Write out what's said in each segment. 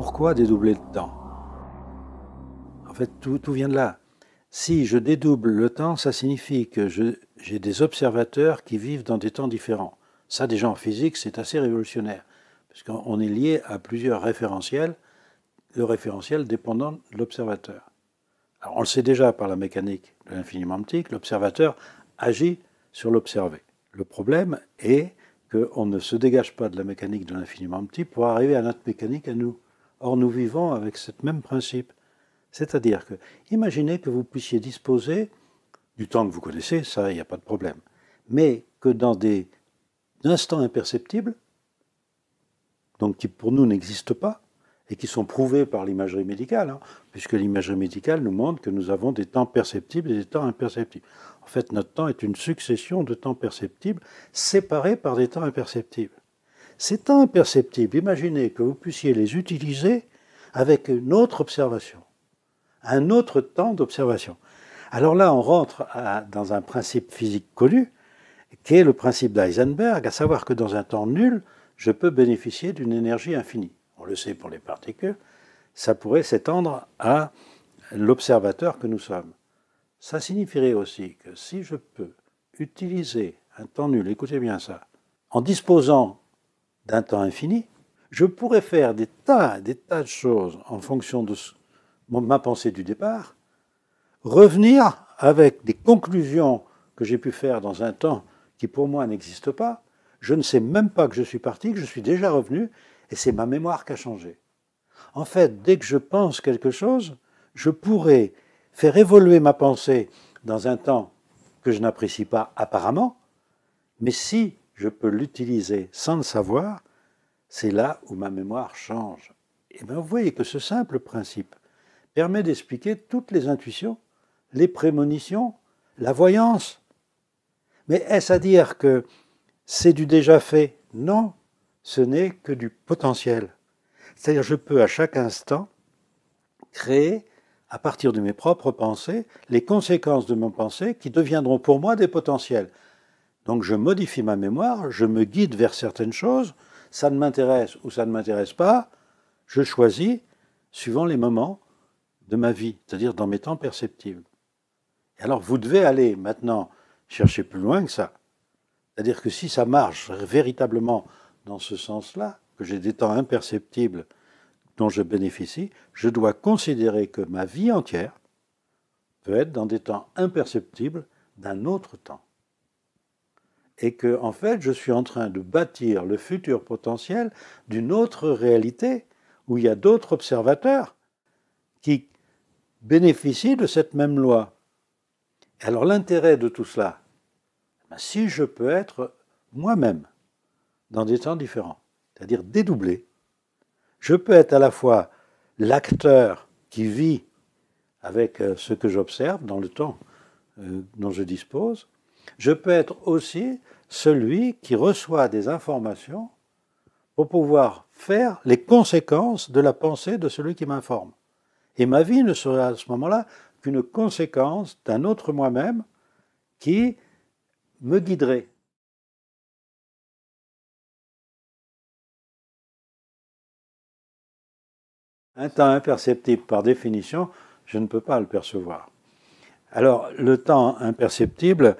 Pourquoi dédoubler le temps? En fait, tout vient de là. Si je dédouble le temps, ça signifie que j'ai des observateurs qui vivent dans des temps différents. Ça, déjà en physique, c'est assez révolutionnaire, parce qu'on est lié à plusieurs référentiels, le référentiel dépendant de l'observateur. Alors, on le sait déjà par la mécanique de l'infiniment optique, l'observateur agit sur l'observé. Le problème est qu'on ne se dégage pas de la mécanique de l'infiniment optique pour arriver à notre mécanique à nous. Or, nous vivons avec ce même principe. C'est-à-dire que, imaginez que vous puissiez disposer du temps que vous connaissez, ça, il n'y a pas de problème, mais que dans des instants imperceptibles, donc qui pour nous n'existent pas, et qui sont prouvés par l'imagerie médicale, puisque l'imagerie médicale nous montre que nous avons des temps perceptibles et des temps imperceptibles. En fait, notre temps est une succession de temps perceptibles séparés par des temps imperceptibles. Ces temps imperceptibles, imaginez que vous puissiez les utiliser avec une autre observation, un autre temps d'observation. Alors là, on rentre dans un principe physique connu, qui est le principe d'Heisenberg, à savoir que dans un temps nul, je peux bénéficier d'une énergie infinie. On le sait pour les particules, ça pourrait s'étendre à l'observateur que nous sommes. Ça signifierait aussi que si je peux utiliser un temps nul, écoutez bien ça, en disposant d'un temps infini, je pourrais faire des tas de choses en fonction de ma pensée du départ, revenir avec des conclusions que j'ai pu faire dans un temps qui pour moi n'existe pas. Je ne sais même pas que je suis parti, que je suis déjà revenu, et c'est ma mémoire qui a changé. En fait, dès que je pense quelque chose, je pourrais faire évoluer ma pensée dans un temps que je n'apprécie pas apparemment, mais si je peux l'utiliser sans le savoir, c'est là où ma mémoire change. Et bien vous voyez que ce simple principe permet d'expliquer toutes les intuitions, les prémonitions, la voyance. Mais est-ce à dire que c'est du déjà fait? Non, ce n'est que du potentiel. C'est-à-dire je peux à chaque instant créer, à partir de mes propres pensées, les conséquences de mon pensée qui deviendront pour moi des potentiels. Donc je modifie ma mémoire, je me guide vers certaines choses, ça ne m'intéresse ou ça ne m'intéresse pas, je choisis suivant les moments de ma vie, c'est-à-dire dans mes temps perceptibles. Et alors vous devez aller maintenant chercher plus loin que ça. C'est-à-dire que si ça marche véritablement dans ce sens-là, que j'ai des temps imperceptibles dont je bénéficie, je dois considérer que ma vie entière peut être dans des temps imperceptibles d'un autre temps. Et que, en fait, je suis en train de bâtir le futur potentiel d'une autre réalité où il y a d'autres observateurs qui bénéficient de cette même loi. Alors l'intérêt de tout cela, si je peux être moi-même dans des temps différents, c'est-à-dire dédoublé, je peux être à la fois l'acteur qui vit avec ce que j'observe dans le temps dont je dispose, je peux être aussi celui qui reçoit des informations pour pouvoir faire les conséquences de la pensée de celui qui m'informe. Et ma vie ne sera à ce moment-là qu'une conséquence d'un autre moi-même qui me guiderait. Un temps imperceptible, par définition, je ne peux pas le percevoir. Alors, le temps imperceptible,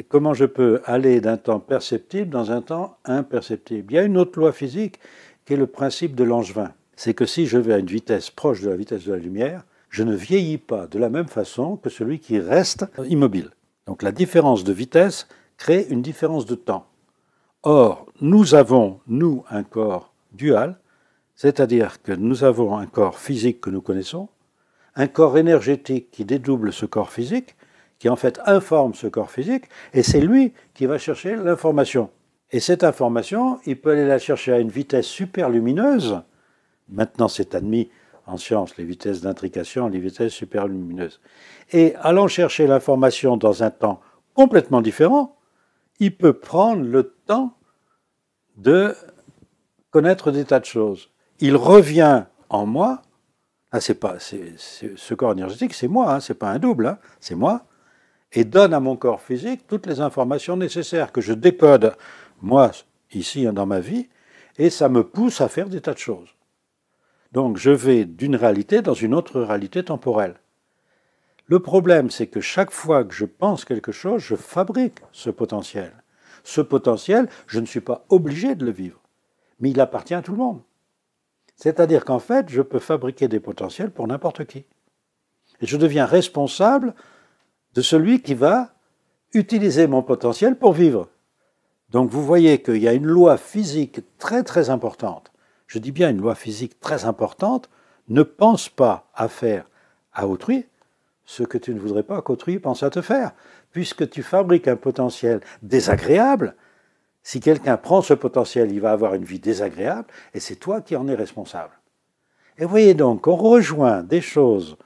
comment je peux aller d'un temps perceptible dans un temps imperceptible? Il y a une autre loi physique qui est le principe de Langevin. C'est que si je vais à une vitesse proche de la vitesse de la lumière, je ne vieillis pas de la même façon que celui qui reste immobile. Donc la différence de vitesse crée une différence de temps. Or, nous avons, nous, un corps dual, c'est-à-dire que nous avons un corps physique que nous connaissons, un corps énergétique qui dédouble ce corps physique, qui en fait informe ce corps physique, et c'est lui qui va chercher l'information. Et cette information, il peut aller la chercher à une vitesse superlumineuse. Maintenant, c'est admis en science, les vitesses d'intrication, les vitesses superlumineuses. Et allant chercher l'information dans un temps complètement différent, il peut prendre le temps de connaître des tas de choses. Il revient en moi. Ce corps énergétique, c'est moi, c'est pas un double, c'est moi, et donne à mon corps physique toutes les informations nécessaires que je décode, moi, ici, dans ma vie, et ça me pousse à faire des tas de choses. Donc je vais d'une réalité dans une autre réalité temporelle. Le problème, c'est que chaque fois que je pense quelque chose, je fabrique ce potentiel. Ce potentiel, je ne suis pas obligé de le vivre, mais il appartient à tout le monde. C'est-à-dire qu'en fait, je peux fabriquer des potentiels pour n'importe qui. Et je deviens responsable de celui qui va utiliser mon potentiel pour vivre. Donc vous voyez qu'il y a une loi physique très très importante. Je dis bien une loi physique très importante. Ne pense pas à faire à autrui ce que tu ne voudrais pas qu'autrui pense à te faire. Puisque tu fabriques un potentiel désagréable, si quelqu'un prend ce potentiel, il va avoir une vie désagréable et c'est toi qui en es responsable. Et vous voyez donc, on rejoint des choses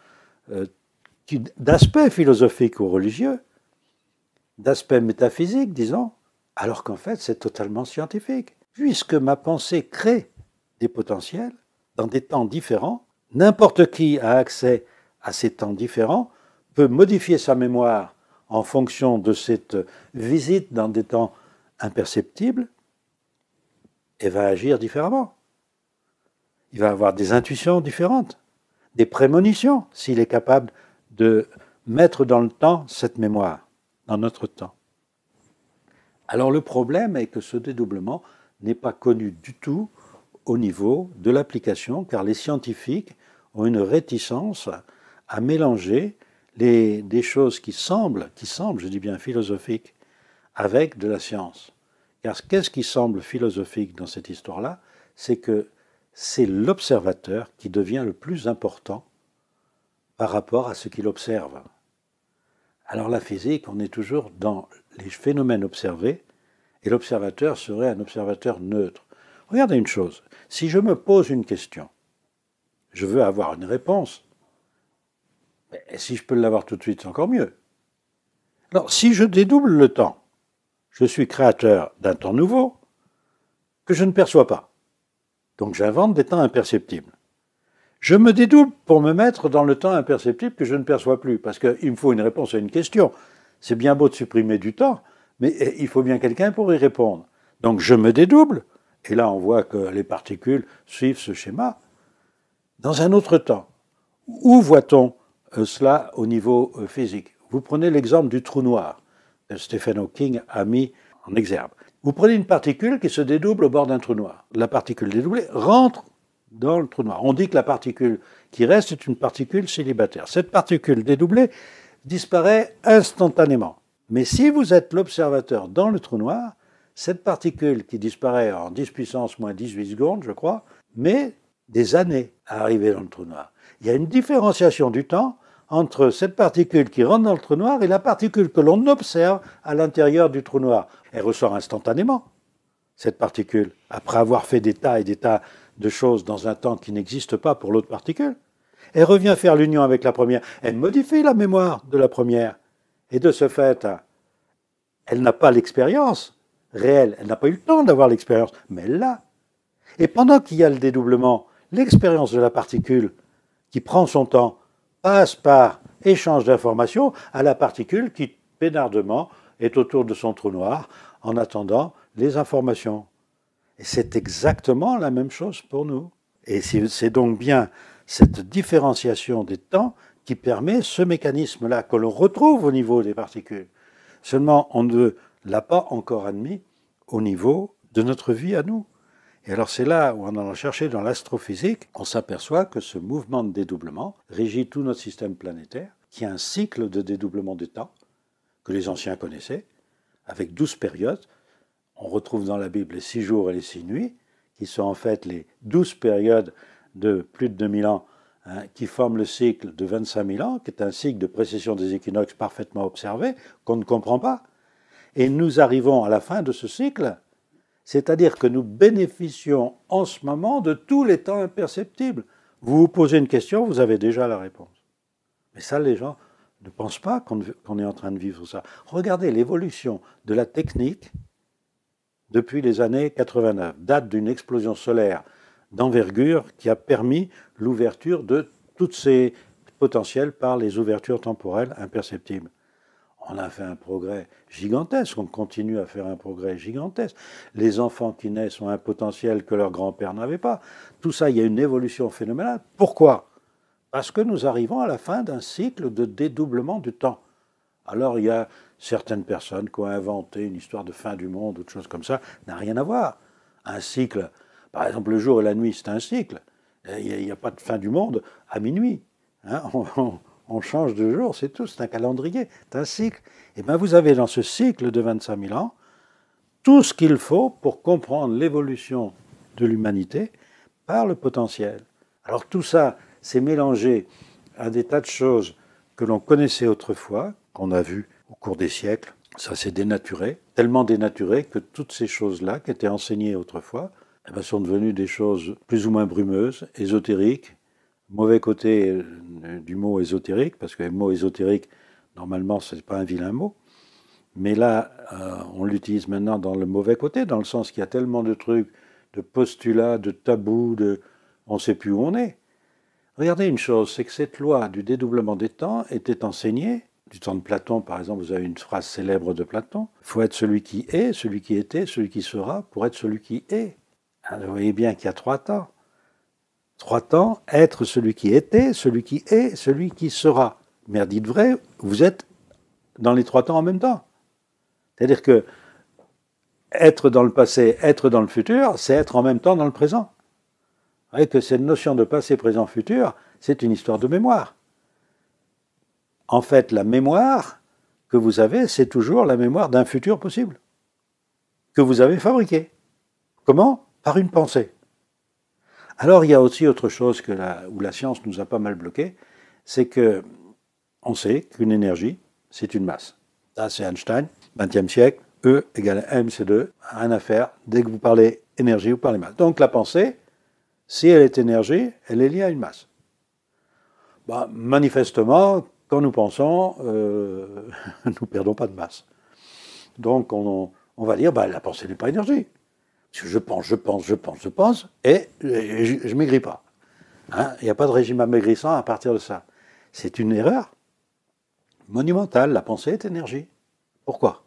d'aspect philosophique ou religieux, d'aspect métaphysique, disons, alors qu'en fait c'est totalement scientifique. Puisque ma pensée crée des potentiels dans des temps différents, n'importe qui a accès à ces temps différents, peut modifier sa mémoire en fonction de cette visite dans des temps imperceptibles et va agir différemment. Il va avoir des intuitions différentes, des prémonitions, s'il est capable de mettre dans le temps cette mémoire, dans notre temps. Alors le problème est que ce dédoublement n'est pas connu du tout au niveau de l'application, car les scientifiques ont une réticence à mélanger des choses qui semblent, je dis bien philosophiques, avec de la science. Car qu'est-ce qui semble philosophique dans cette histoire-là? C'est que c'est l'observateur qui devient le plus important par rapport à ce qu'il observe. Alors la physique, on est toujours dans les phénomènes observés, et l'observateur serait un observateur neutre. Regardez une chose, si je me pose une question, je veux avoir une réponse, mais si je peux l'avoir tout de suite, c'est encore mieux. Alors, si je dédouble le temps, je suis créateur d'un temps nouveau que je ne perçois pas. Donc j'invente des temps imperceptibles. Je me dédouble pour me mettre dans le temps imperceptible que je ne perçois plus, parce qu'il me faut une réponse à une question. C'est bien beau de supprimer du temps, mais il faut bien quelqu'un pour y répondre. Donc je me dédouble, et là on voit que les particules suivent ce schéma, dans un autre temps. Où voit-on cela au niveau physique? Vous prenez l'exemple du trou noir, que Stephen Hawking a mis en exergue. Vous prenez une particule qui se dédouble au bord d'un trou noir. La particule dédoublée rentre dans le trou noir. On dit que la particule qui reste est une particule célibataire. Cette particule dédoublée disparaît instantanément. Mais si vous êtes l'observateur dans le trou noir, cette particule qui disparaît en 10 puissance moins 18 secondes, je crois, met des années à arriver dans le trou noir. Il y a une différenciation du temps entre cette particule qui rentre dans le trou noir et la particule que l'on observe à l'intérieur du trou noir. Elle ressort instantanément, cette particule, après avoir fait des tas et des tas de choses dans un temps qui n'existe pas pour l'autre particule. Elle revient faire l'union avec la première. Elle modifie la mémoire de la première. Et de ce fait, elle n'a pas l'expérience réelle. Elle n'a pas eu le temps d'avoir l'expérience, mais elle l'a. Et pendant qu'il y a le dédoublement, l'expérience de la particule qui prend son temps passe par échange d'informations à la particule qui, pénardement, est autour de son trou noir en attendant les informations. Et c'est exactement la même chose pour nous. Et c'est donc bien cette différenciation des temps qui permet ce mécanisme-là que l'on retrouve au niveau des particules. Seulement, on ne l'a pas encore admis au niveau de notre vie à nous. Et alors c'est là où, en allant chercher dans l'astrophysique, on s'aperçoit que ce mouvement de dédoublement régit tout notre système planétaire, qui a un cycle de dédoublement des temps que les anciens connaissaient, avec 12 périodes. On retrouve dans la Bible les 6 jours et les 6 nuits, qui sont en fait les 12 périodes de plus de 2000 ans, qui forment le cycle de 25 000 ans, qui est un cycle de précession des équinoxes parfaitement observé, qu'on ne comprend pas. Et nous arrivons à la fin de ce cycle, c'est-à-dire que nous bénéficions en ce moment de tous les temps imperceptibles. Vous vous posez une question, vous avez déjà la réponse. Mais ça, les gens ne pensent pas qu'on est en train de vivre ça. Regardez l'évolution de la technique depuis les années 89, date d'une explosion solaire d'envergure qui a permis l'ouverture de tous ces potentiels par les ouvertures temporelles imperceptibles. On a fait un progrès gigantesque, on continue à faire un progrès gigantesque. Les enfants qui naissent ont un potentiel que leur grand-père n'avait pas. Tout ça, il y a une évolution phénoménale. Pourquoi? Parce que nous arrivons à la fin d'un cycle de dédoublement du temps. Alors il y a certaines personnes qui ont inventé une histoire de fin du monde ou de choses comme ça, n'a rien à voir. Un cycle, par exemple le jour et la nuit, c'est un cycle. Il n'y a pas de fin du monde à minuit. Hein, on change de jour, c'est tout, c'est un calendrier, c'est un cycle. Et bien vous avez dans ce cycle de 25 000 ans tout ce qu'il faut pour comprendre l'évolution de l'humanité par le potentiel. Alors tout ça, c'est mélangé à des tas de choses que l'on connaissait autrefois, qu'on a vues au cours des siècles. Ça s'est dénaturé, tellement dénaturé que toutes ces choses-là qui étaient enseignées autrefois eh bien, sont devenues des choses plus ou moins brumeuses, ésotériques. Mauvais côté du mot ésotérique, parce que le mot ésotérique, normalement, ce n'est pas un vilain mot. Mais là, on l'utilise maintenant dans le mauvais côté, dans le sens qu'il y a tellement de trucs, de postulats, de tabous, on ne sait plus où on est. Regardez une chose, c'est que cette loi du dédoublement des temps était enseignée, du temps de Platon, par exemple, vous avez une phrase célèbre de Platon, il faut être celui qui est, celui qui était, celui qui sera, pour être celui qui est. Alors, vous voyez bien qu'il y a 3 temps. 3 temps, être celui qui était, celui qui est, celui qui sera. Mais dites vrai, vous êtes dans les 3 temps en même temps. C'est-à-dire que être dans le passé, être dans le futur, c'est être en même temps dans le présent. Vous voyez que cette notion de passé, présent, futur, c'est une histoire de mémoire. En fait, la mémoire que vous avez, c'est toujours la mémoire d'un futur possible, que vous avez fabriqué. Comment? Par une pensée. Alors, il y a aussi autre chose où la science nous a pas mal bloqué, c'est que on sait qu'une énergie, c'est une masse. Ça, c'est Einstein, 20e siècle, E égale mc2, rien à faire. Dès que vous parlez énergie, vous parlez masse. Donc, la pensée, si elle est énergie, elle est liée à une masse. Manifestement, quand nous pensons, nous ne perdons pas de masse. Donc, on va dire, la pensée n'est pas énergie. Parce que je pense, et je ne maigris pas. Hein, il n'y a pas de régime amaigrissant à partir de ça. C'est une erreur monumentale. La pensée est énergie. Pourquoi?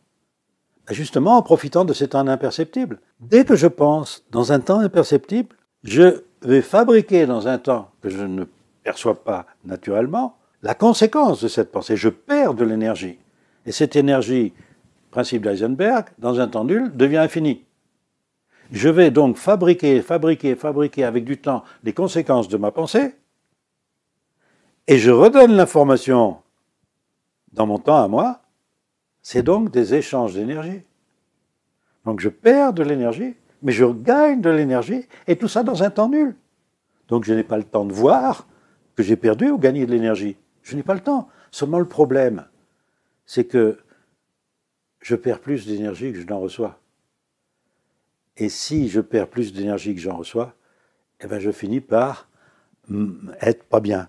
Justement en profitant de ces temps imperceptibles. Dès que je pense dans un temps imperceptible, je vais fabriquer dans un temps que je ne perçois pas naturellement la conséquence de cette pensée. Je perds de l'énergie. Et cette énergie, principe d'Heisenberg, dans un temps nul, devient infinie. Je vais donc fabriquer avec du temps les conséquences de ma pensée, et je redonne l'information dans mon temps à moi. C'est donc des échanges d'énergie. Donc je perds de l'énergie, mais je gagne de l'énergie, et tout ça dans un temps nul. Donc je n'ai pas le temps de voir que j'ai perdu ou gagné de l'énergie. Je n'ai pas le temps. Seulement le problème, c'est que je perds plus d'énergie que je n'en reçois. Et si je perds plus d'énergie que j'en reçois, eh bien je finis par être pas bien.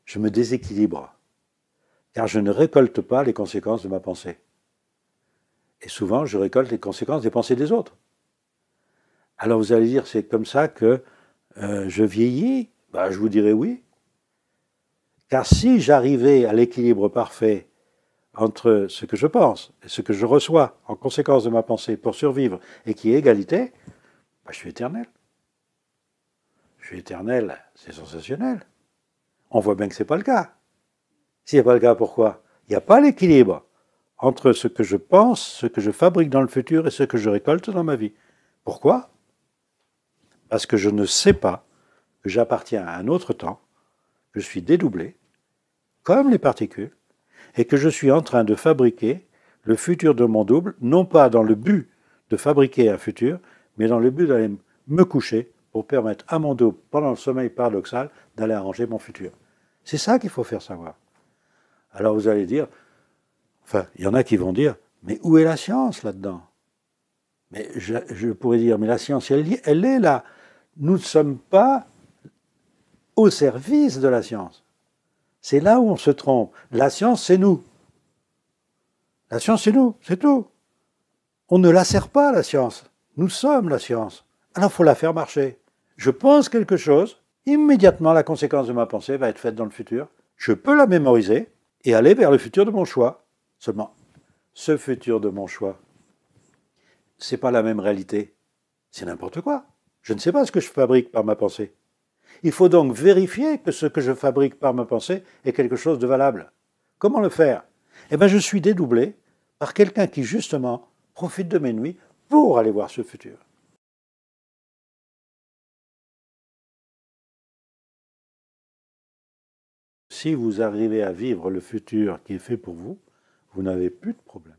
Je me déséquilibre. Car je ne récolte pas les conséquences de ma pensée. Et souvent, je récolte les conséquences des pensées des autres. Alors vous allez dire, c'est comme ça que je vieillis? Je vous dirais oui. Car si j'arrivais à l'équilibre parfait entre ce que je pense et ce que je reçois en conséquence de ma pensée pour survivre et qui est égalité, je suis éternel. Je suis éternel, c'est sensationnel. On voit bien que ce n'est pas le cas. S'il n'y a pas le cas, pourquoi? Il n'y a pas l'équilibre entre ce que je pense, ce que je fabrique dans le futur et ce que je récolte dans ma vie. Pourquoi? Parce que je ne sais pas que j'appartiens à un autre temps, que je suis dédoublé, comme les particules, et que je suis en train de fabriquer le futur de mon double, non pas dans le but de fabriquer un futur, mais dans le but d'aller me coucher pour permettre à mon double, pendant le sommeil paradoxal, d'aller arranger mon futur. C'est ça qu'il faut faire savoir. Alors vous allez dire, il y en a qui vont dire, mais où est la science là-dedans? Mais je pourrais dire, mais la science, elle est là. Nous ne sommes pas au service de la science. C'est là où on se trompe. La science, c'est nous. La science, c'est nous, c'est tout. On ne la sert pas, la science. Nous sommes la science. Alors, il faut la faire marcher. Je pense quelque chose, immédiatement, la conséquence de ma pensée va être faite dans le futur. Je peux la mémoriser et aller vers le futur de mon choix. Seulement, ce futur de mon choix, c'est pas la même réalité. C'est n'importe quoi. Je ne sais pas ce que je fabrique par ma pensée. Il faut donc vérifier que ce que je fabrique par ma pensée est quelque chose de valable. Comment le faire? Eh bien, je suis dédoublé par quelqu'un qui, justement, profite de mes nuits pour aller voir ce futur. Si vous arrivez à vivre le futur qui est fait pour vous, vous n'avez plus de problème.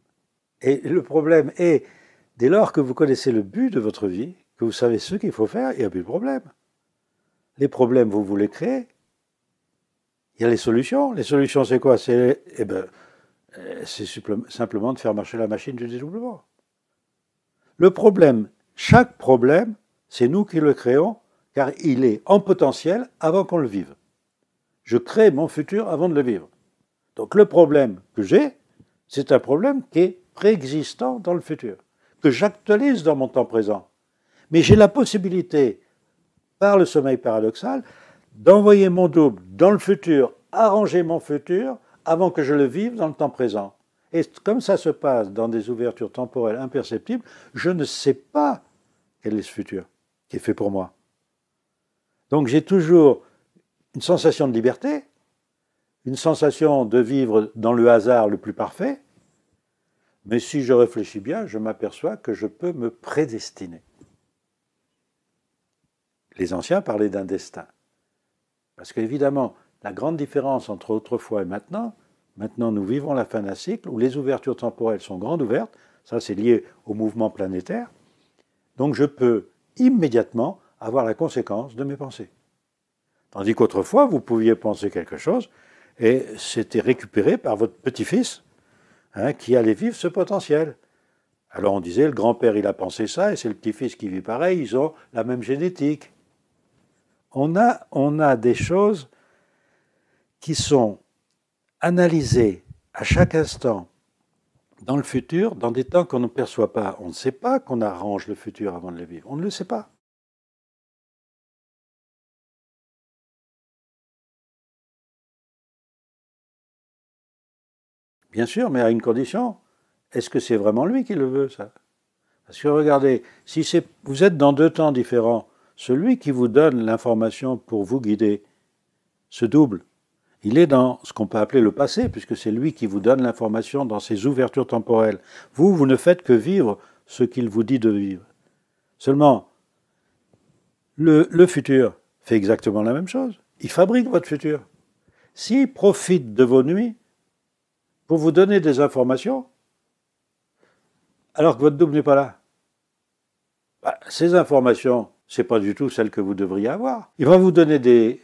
Et le problème est, dès lors que vous connaissez le but de votre vie, que vous savez ce qu'il faut faire, il n'y a plus de problème. Les problèmes, vous les créez. Il y a les solutions. Les solutions, c'est quoi? C'est simplement de faire marcher la machine du dédoublement. Le problème, chaque problème, c'est nous qui le créons, car il est en potentiel avant qu'on le vive. Je crée mon futur avant de le vivre. Donc le problème que j'ai, c'est un problème qui est préexistant dans le futur, que j'actualise dans mon temps présent. Mais j'ai la possibilité, par le sommeil paradoxal, d'envoyer mon double dans le futur, arranger mon futur, avant que je le vive dans le temps présent. Et comme ça se passe dans des ouvertures temporelles imperceptibles, je ne sais pas quel est ce futur qui est fait pour moi. Donc j'ai toujours une sensation de liberté, une sensation de vivre dans le hasard le plus parfait, mais si je réfléchis bien, je m'aperçois que je peux me prédestiner. Les anciens parlaient d'un destin. Parce qu'évidemment, la grande différence entre autrefois et maintenant nous vivons la fin d'un cycle où les ouvertures temporelles sont grandes ouvertes, ça c'est lié au mouvement planétaire, donc je peux immédiatement avoir la conséquence de mes pensées. Tandis qu'autrefois, vous pouviez penser quelque chose et c'était récupéré par votre petit-fils qui allait vivre ce potentiel. Alors on disait, le grand-père il a pensé ça et c'est le petit-fils qui vit pareil, ils ont la même génétique. On a des choses qui sont analysées à chaque instant dans le futur, dans des temps qu'on ne perçoit pas. On ne sait pas qu'on arrange le futur avant de le vivre. On ne le sait pas. Bien sûr, mais à une condition. Est-ce que c'est vraiment lui qui le veut, ça? Parce que regardez, si vous êtes dans deux temps différents, celui qui vous donne l'information pour vous guider se double. Il est dans ce qu'on peut appeler le passé, puisque c'est lui qui vous donne l'information dans ses ouvertures temporelles. Vous ne faites que vivre ce qu'il vous dit de vivre. Seulement, le futur fait exactement la même chose. Il fabrique votre futur. S'il profite de vos nuits pour vous donner des informations, alors que votre double n'est pas là, ces informations, ce n'est pas du tout celles que vous devriez avoir. Il va vous donner des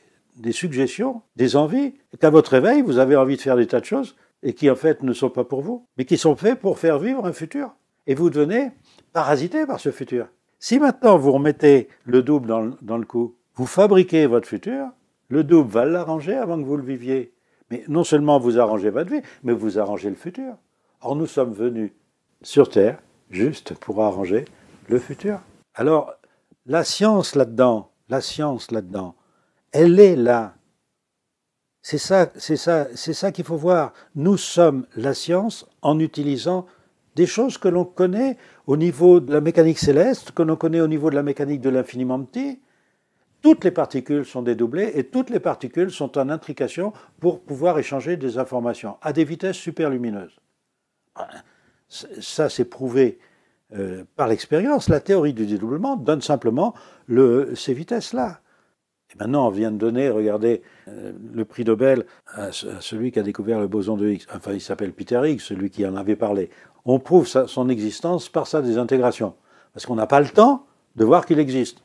suggestions, des envies, et qu'à votre réveil, vous avez envie de faire des tas de choses, et qui en fait ne sont pas pour vous, mais qui sont faits pour faire vivre un futur. Et vous devenez parasité par ce futur. Si maintenant vous remettez le double dans le coup, vous fabriquez votre futur, le double va l'arranger avant que vous le viviez. Mais non seulement vous arrangez votre vie, mais vous arrangez le futur. Or nous sommes venus sur Terre juste pour arranger le futur. Alors, la science là-dedans, elle est là. C'est ça qu'il faut voir. Nous sommes la science en utilisant des choses que l'on connaît au niveau de la mécanique céleste, que l'on connaît au niveau de la mécanique de l'infiniment petit. Toutes les particules sont dédoublées et toutes les particules sont en intrication pour pouvoir échanger des informations à des vitesses superlumineuses. Ça, c'est prouvé par l'expérience. La théorie du dédoublement donne simplement ces vitesses-là. Et maintenant, on vient de donner, regardez, le prix Nobel à celui qui a découvert le boson de Higgs. Enfin, il s'appelle Peter Higgs, celui qui en avait parlé. On prouve son existence par sa désintégration. Parce qu'on n'a pas le temps de voir qu'il existe.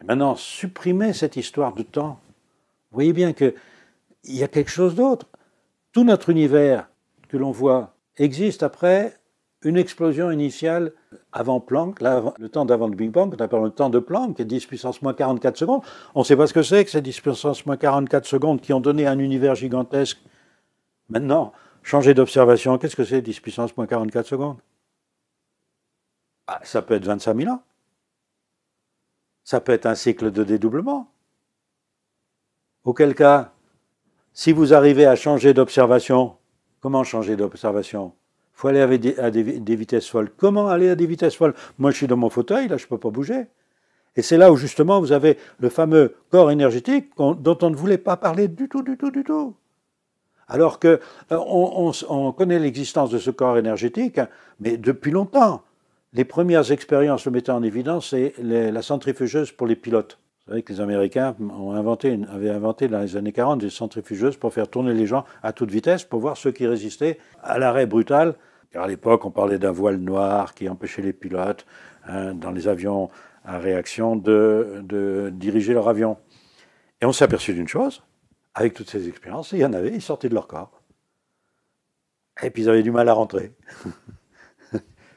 Et maintenant, supprimez cette histoire de temps. Vous voyez bien qu'il y a quelque chose d'autre. Tout notre univers que l'on voit existe après une explosion initiale avant Planck, le temps d'avant le Big Bang, qu'on appelle le temps de Planck, qui est 10 puissance moins 44 secondes. On ne sait pas ce que c'est que ces 10 puissance moins 44 secondes qui ont donné un univers gigantesque. Maintenant, changer d'observation, qu'est-ce que c'est 10 puissance moins 44 secondes? Ça peut être 25 000 ans. Ça peut être un cycle de dédoublement. Auquel cas, si vous arrivez à changer d'observation, Comment changer d'observation? Il faut aller à des vitesses folles. Comment aller à des vitesses folles? Moi, je suis dans mon fauteuil, là, je ne peux pas bouger. Et c'est là où, justement, vous avez le fameux corps énergétique dont on ne voulait pas parler du tout, du tout, du tout. Alors que on connaît l'existence de ce corps énergétique, mais depuis longtemps. Les premières expériences le mettaient en évidence, c'est la centrifugeuse pour les pilotes. Vous savez que les Américains avaient inventé dans les années 40 des centrifugeuses pour faire tourner les gens à toute vitesse, pour voir ceux qui résistaient à l'arrêt brutal. Car à l'époque, on parlait d'un voile noir qui empêchait les pilotes, dans les avions à réaction, de diriger leur avion. Et on s'est aperçu d'une chose, avec toutes ces expériences, il y en avait, ils sortaient de leur corps. Et puis ils avaient du mal à rentrer.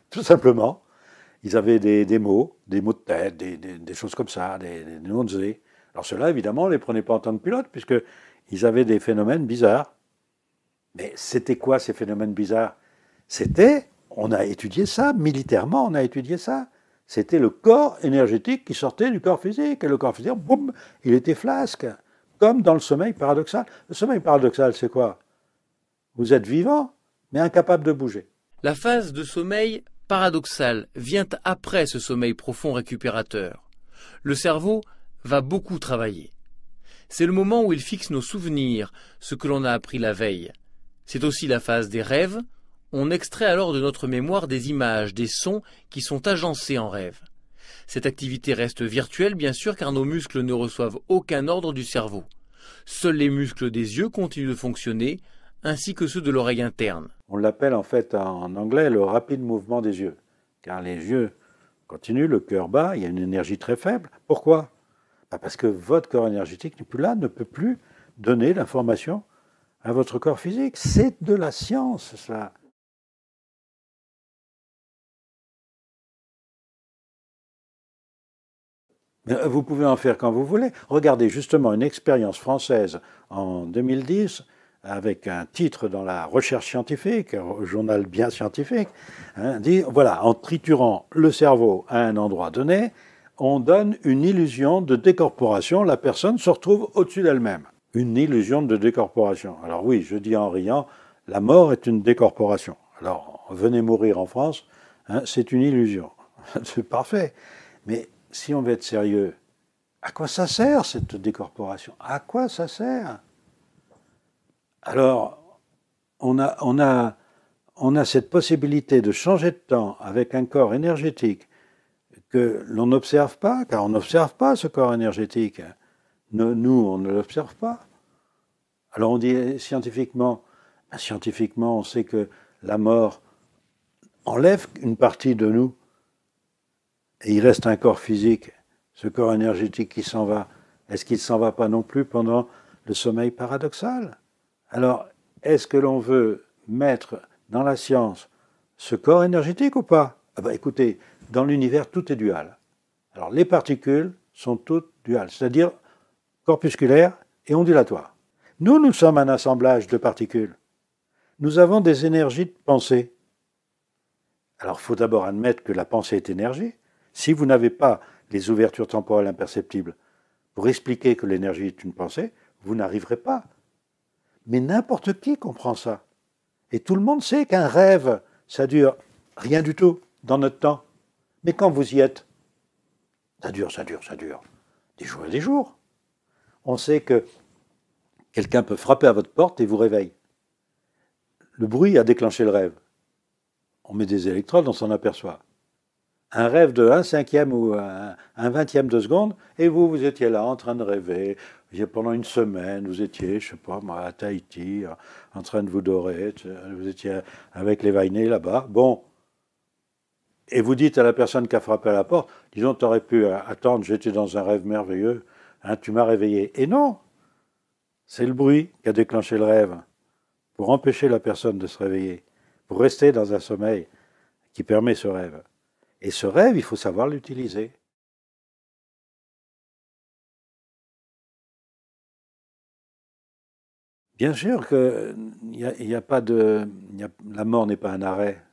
Tout simplement. Ils avaient des mots de tête, des choses comme ça, des nausées. Alors ceux-là, évidemment, on ne les prenait pas en tant que pilotes, puisqu'ils avaient des phénomènes bizarres. Mais c'était quoi ces phénomènes bizarres? On a étudié ça, militairement, on a étudié ça. C'était le corps énergétique qui sortait du corps physique. Et le corps physique, boum, il était flasque. Comme dans le sommeil paradoxal. Le sommeil paradoxal, c'est quoi? Vous êtes vivant, mais incapable de bouger. La phase de sommeil paradoxal vient après ce sommeil profond récupérateur. Le cerveau va beaucoup travailler. C'est le moment où il fixe nos souvenirs, ce que l'on a appris la veille. C'est aussi la phase des rêves. On extrait alors de notre mémoire des images, des sons qui sont agencés en rêve. Cette activité reste virtuelle, bien sûr, car nos muscles ne reçoivent aucun ordre du cerveau. Seuls les muscles des yeux continuent de fonctionner, ainsi que ceux de l'oreille interne. On l'appelle en fait en anglais le rapide mouvement des yeux. Car les yeux continuent, le cœur bat, il y a une énergie très faible. Pourquoi? Parce que votre corps énergétique n'est plus là, ne peut plus donner l'information à votre corps physique. C'est de la science, ça. Vous pouvez en faire quand vous voulez. Regardez justement une expérience française en 2010 avec un titre dans la recherche scientifique, un journal bien scientifique, dit, voilà, en triturant le cerveau à un endroit donné, on donne une illusion de décorporation, la personne se retrouve au-dessus d'elle-même. Une illusion de décorporation. Alors oui, je dis en riant, la mort est une décorporation. Alors, venez mourir en France, c'est une illusion. C'est parfait. Mais si on veut être sérieux, à quoi ça sert cette décorporation? À quoi ça sert? Alors, on a cette possibilité de changer de temps avec un corps énergétique que l'on n'observe pas, car on n'observe pas ce corps énergétique. Nous, on ne l'observe pas. Alors on dit scientifiquement, on sait que la mort enlève une partie de nous, et il reste un corps physique, ce corps énergétique qui s'en va. Est-ce qu'il ne s'en va pas non plus pendant le sommeil paradoxal? Alors, est-ce que l'on veut mettre dans la science ce corps énergétique ou pas? Écoutez, dans l'univers, tout est dual. Alors, les particules sont toutes duales, c'est-à-dire corpusculaires et ondulatoires. Nous sommes un assemblage de particules. Nous avons des énergies de pensée. Alors, il faut d'abord admettre que la pensée est énergie. Si vous n'avez pas les ouvertures temporelles imperceptibles pour expliquer que l'énergie est une pensée, vous n'arriverez pas. Mais n'importe qui comprend ça. Et tout le monde sait qu'un rêve, ça dure rien du tout dans notre temps. Mais quand vous y êtes, ça dure. Des jours et des jours. On sait que quelqu'un peut frapper à votre porte et vous réveille. Le bruit a déclenché le rêve. On met des électrodes, on s'en aperçoit. Un rêve de 1/5 ou un 20e de seconde, et vous étiez là en train de rêver. Pendant une semaine, vous étiez, je sais pas moi, à Tahiti, en train de vous dorer, vous étiez avec les Vainés là-bas. Bon. Et vous dites à la personne qui a frappé à la porte, disons, tu aurais pu attendre, j'étais dans un rêve merveilleux, tu m'as réveillé. Et non, c'est le bruit qui a déclenché le rêve, pour empêcher la personne de se réveiller, pour rester dans un sommeil qui permet ce rêve. Et ce rêve, il faut savoir l'utiliser. Bien sûr que la mort n'est pas un arrêt.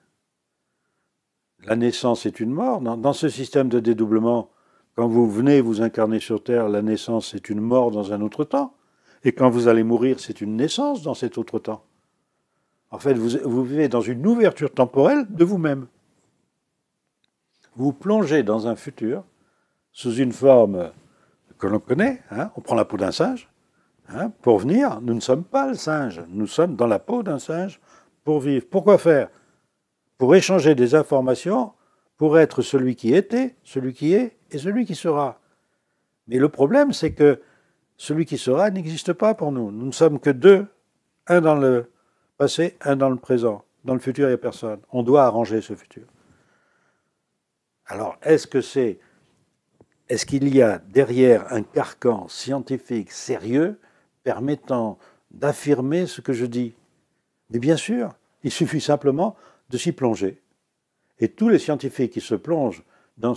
La naissance est une mort. Dans ce système de dédoublement, quand vous venez vous incarner sur Terre, la naissance c'est une mort dans un autre temps. Et quand vous allez mourir, c'est une naissance dans cet autre temps. En fait, vous vivez dans une ouverture temporelle de vous-même. Vous plongez dans un futur sous une forme que l'on connaît, hein, on prend la peau d'un singe, hein, pour venir, nous ne sommes pas le singe, nous sommes dans la peau d'un singe pour vivre. Pourquoi faire? Pour échanger des informations, pour être celui qui était, celui qui est et celui qui sera. Mais le problème, c'est que celui qui sera n'existe pas pour nous. Nous ne sommes que deux, un dans le passé, un dans le présent. Dans le futur, il n'y a personne. On doit arranger ce futur. Alors, est-ce qu'il y a derrière un carcan scientifique sérieux permettant d'affirmer ce que je dis? Mais bien sûr, il suffit simplement de s'y plonger. Et tous les scientifiques qui se plongent dans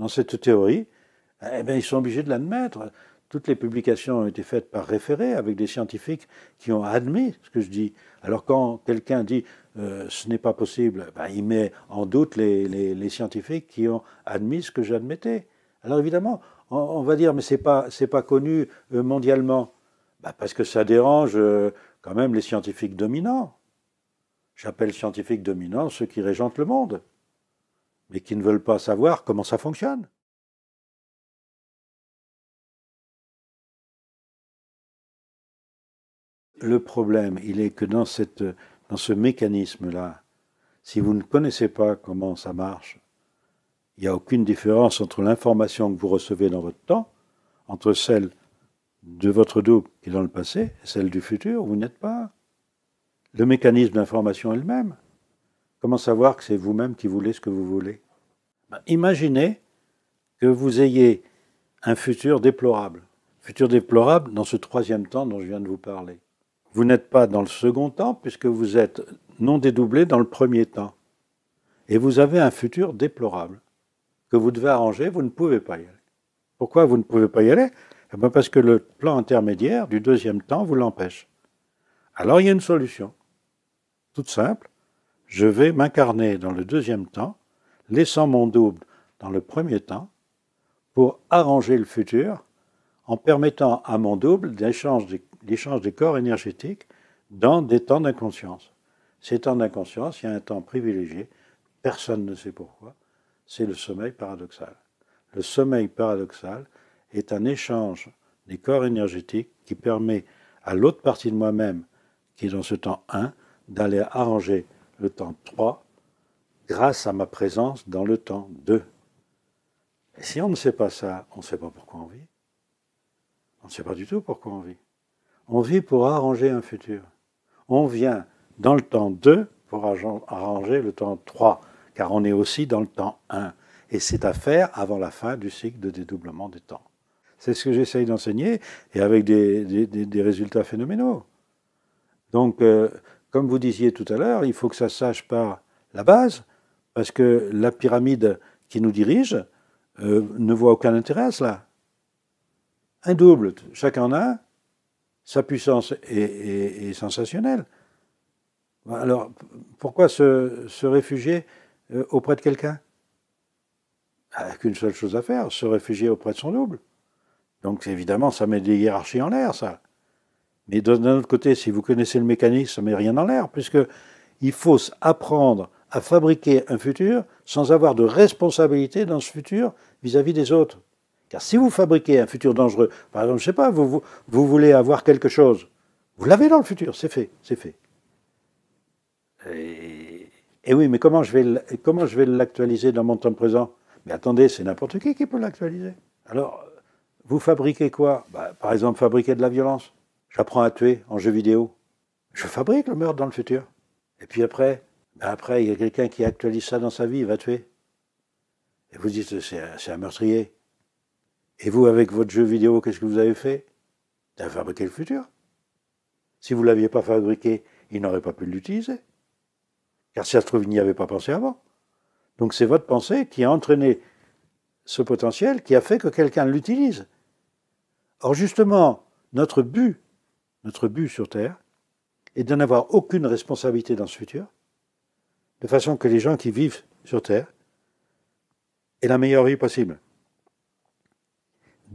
cette théorie, eh bien, ils sont obligés de l'admettre. Toutes les publications ont été faites par référé avec des scientifiques qui ont admis ce que je dis. Alors quand quelqu'un dit ce n'est pas possible, ben, il met en doute les scientifiques qui ont admis ce que j'admettais. Alors évidemment, on va dire mais c'est pas connu mondialement. Ben, parce que ça dérange quand même les scientifiques dominants. J'appelle scientifiques dominants ceux qui régentent le monde, mais qui ne veulent pas savoir comment ça fonctionne. Le problème, il est que dans ce mécanisme-là, si vous ne connaissez pas comment ça marche, il n'y a aucune différence entre l'information que vous recevez dans votre temps, entre celle de votre double qui est dans le passé et celle du futur où vous n'êtes pas. Le mécanisme d'information est le même. Comment savoir que c'est vous-même qui voulez ce que vous voulez? Imaginez que vous ayez un futur déplorable. Futur déplorable dans ce troisième temps dont je viens de vous parler. Vous n'êtes pas dans le second temps puisque vous êtes non dédoublé dans le premier temps. Et vous avez un futur déplorable que vous devez arranger, vous ne pouvez pas y aller. Pourquoi vous ne pouvez pas y aller? Eh bien parce que le plan intermédiaire du deuxième temps vous l'empêche. Alors il y a une solution, toute simple. Je vais m'incarner dans le deuxième temps, laissant mon double dans le premier temps, pour arranger le futur en permettant à mon double l'échange des corps énergétiques dans des temps d'inconscience. Ces temps d'inconscience, il y a un temps privilégié, personne ne sait pourquoi, c'est le sommeil paradoxal. Le sommeil paradoxal est un échange des corps énergétiques qui permet à l'autre partie de moi-même, qui est dans ce temps 1, d'aller arranger le temps 3 grâce à ma présence dans le temps 2. Et si on ne sait pas ça, on ne sait pas pourquoi on vit. On ne sait pas du tout pourquoi on vit. On vit pour arranger un futur. On vient dans le temps 2 pour arranger le temps 3, car on est aussi dans le temps 1. Et c'est à faire avant la fin du cycle de dédoublement des temps. C'est ce que j'essaye d'enseigner, et avec des résultats phénoménaux. Donc, comme vous disiez tout à l'heure, il faut que ça se sache par la base, parce que la pyramide qui nous dirige ne voit aucun intérêt à cela. Un double, chacun en a un, sa puissance est sensationnelle. Alors, pourquoi se réfugier auprès de quelqu'un? Avec une seule chose à faire, se réfugier auprès de son double. Donc, évidemment, ça met des hiérarchies en l'air, ça. Mais d'un autre côté, si vous connaissez le mécanisme, ça ne met rien en l'air, puisqu'il faut apprendre à fabriquer un futur sans avoir de responsabilité dans ce futur vis-à-vis des autres. Car si vous fabriquez un futur dangereux, par exemple, je ne sais pas, vous voulez avoir quelque chose, vous l'avez dans le futur, c'est fait, c'est fait. Et oui, mais comment je vais l'actualiser dans mon temps présent? Mais attendez, c'est n'importe qui peut l'actualiser. Alors, vous fabriquez quoi? Par exemple, fabriquer de la violence. J'apprends à tuer en jeu vidéo. Je fabrique le meurtre dans le futur. Et puis après, il y a quelqu'un qui actualise ça dans sa vie, il va tuer. Et vous dites, c'est un meurtrier. Et vous, avec votre jeu vidéo, qu'est-ce que vous avez fait? Vous avez fabriqué le futur. Si vous ne l'aviez pas fabriqué, il n'aurait pas pu l'utiliser. Car si ça se trouve, il n'y avait pas pensé avant. Donc c'est votre pensée qui a entraîné ce potentiel, qui a fait que quelqu'un l'utilise. Or justement, notre but sur Terre est de n'avoir aucune responsabilité dans ce futur, de façon que les gens qui vivent sur Terre aient la meilleure vie possible.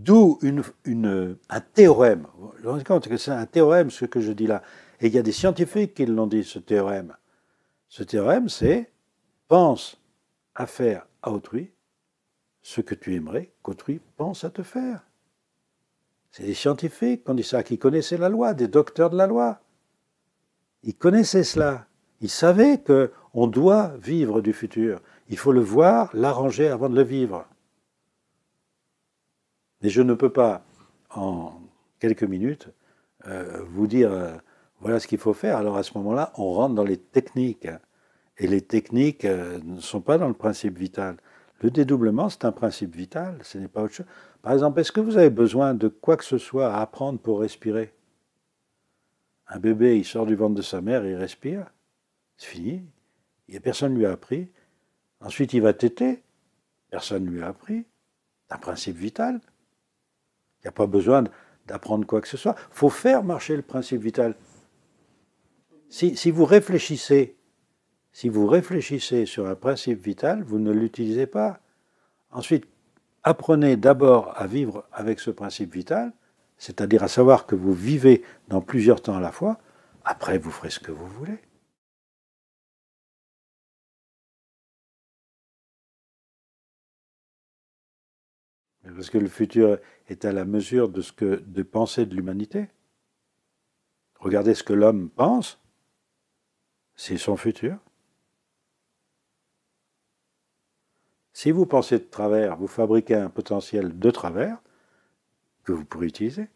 D'où un théorème. Vous vous rendez compte que c'est un théorème ce que je dis là. Et il y a des scientifiques qui l'ont dit, ce théorème. Ce théorème, c'est pense à faire à autrui ce que tu aimerais qu'autrui pense à te faire. C'est des scientifiques qui ont dit ça, qui connaissaient la loi, des docteurs de la loi. Ils connaissaient cela. Ils savaient qu'on doit vivre du futur. Il faut le voir, l'arranger avant de le vivre. Mais je ne peux pas, en quelques minutes, vous dire voilà ce qu'il faut faire. Alors à ce moment-là, on rentre dans les techniques. Et les techniques ne sont pas dans le principe vital. Le dédoublement, c'est un principe vital, ce n'est pas autre chose. Par exemple, est-ce que vous avez besoin de quoi que ce soit à apprendre pour respirer? Un bébé, il sort du ventre de sa mère, il respire. C'est fini. Personne ne lui a appris. Ensuite, il va téter. Personne ne lui a appris. C'est un principe vital. Il n'y a pas besoin d'apprendre quoi que ce soit. Il faut faire marcher le principe vital. Si vous réfléchissez sur un principe vital, vous ne l'utilisez pas. Ensuite, apprenez d'abord à vivre avec ce principe vital, c'est-à-dire à savoir que vous vivez dans plusieurs temps à la fois. Après, vous ferez ce que vous voulez. Parce que le futur est à la mesure de pensée de l'humanité. Regardez ce que l'homme pense, c'est son futur. Si vous pensez de travers, vous fabriquez un potentiel de travers que vous pourrez utiliser.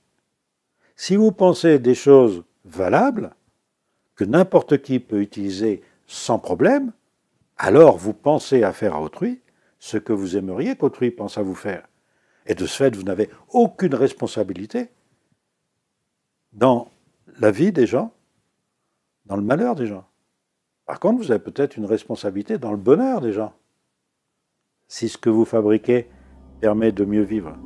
Si vous pensez des choses valables, que n'importe qui peut utiliser sans problème, alors vous pensez à faire à autrui ce que vous aimeriez qu'autrui pense à vous faire. Et de ce fait, vous n'avez aucune responsabilité dans la vie des gens, dans le malheur des gens. Par contre, vous avez peut-être une responsabilité dans le bonheur des gens, si ce que vous fabriquez permet de mieux vivre.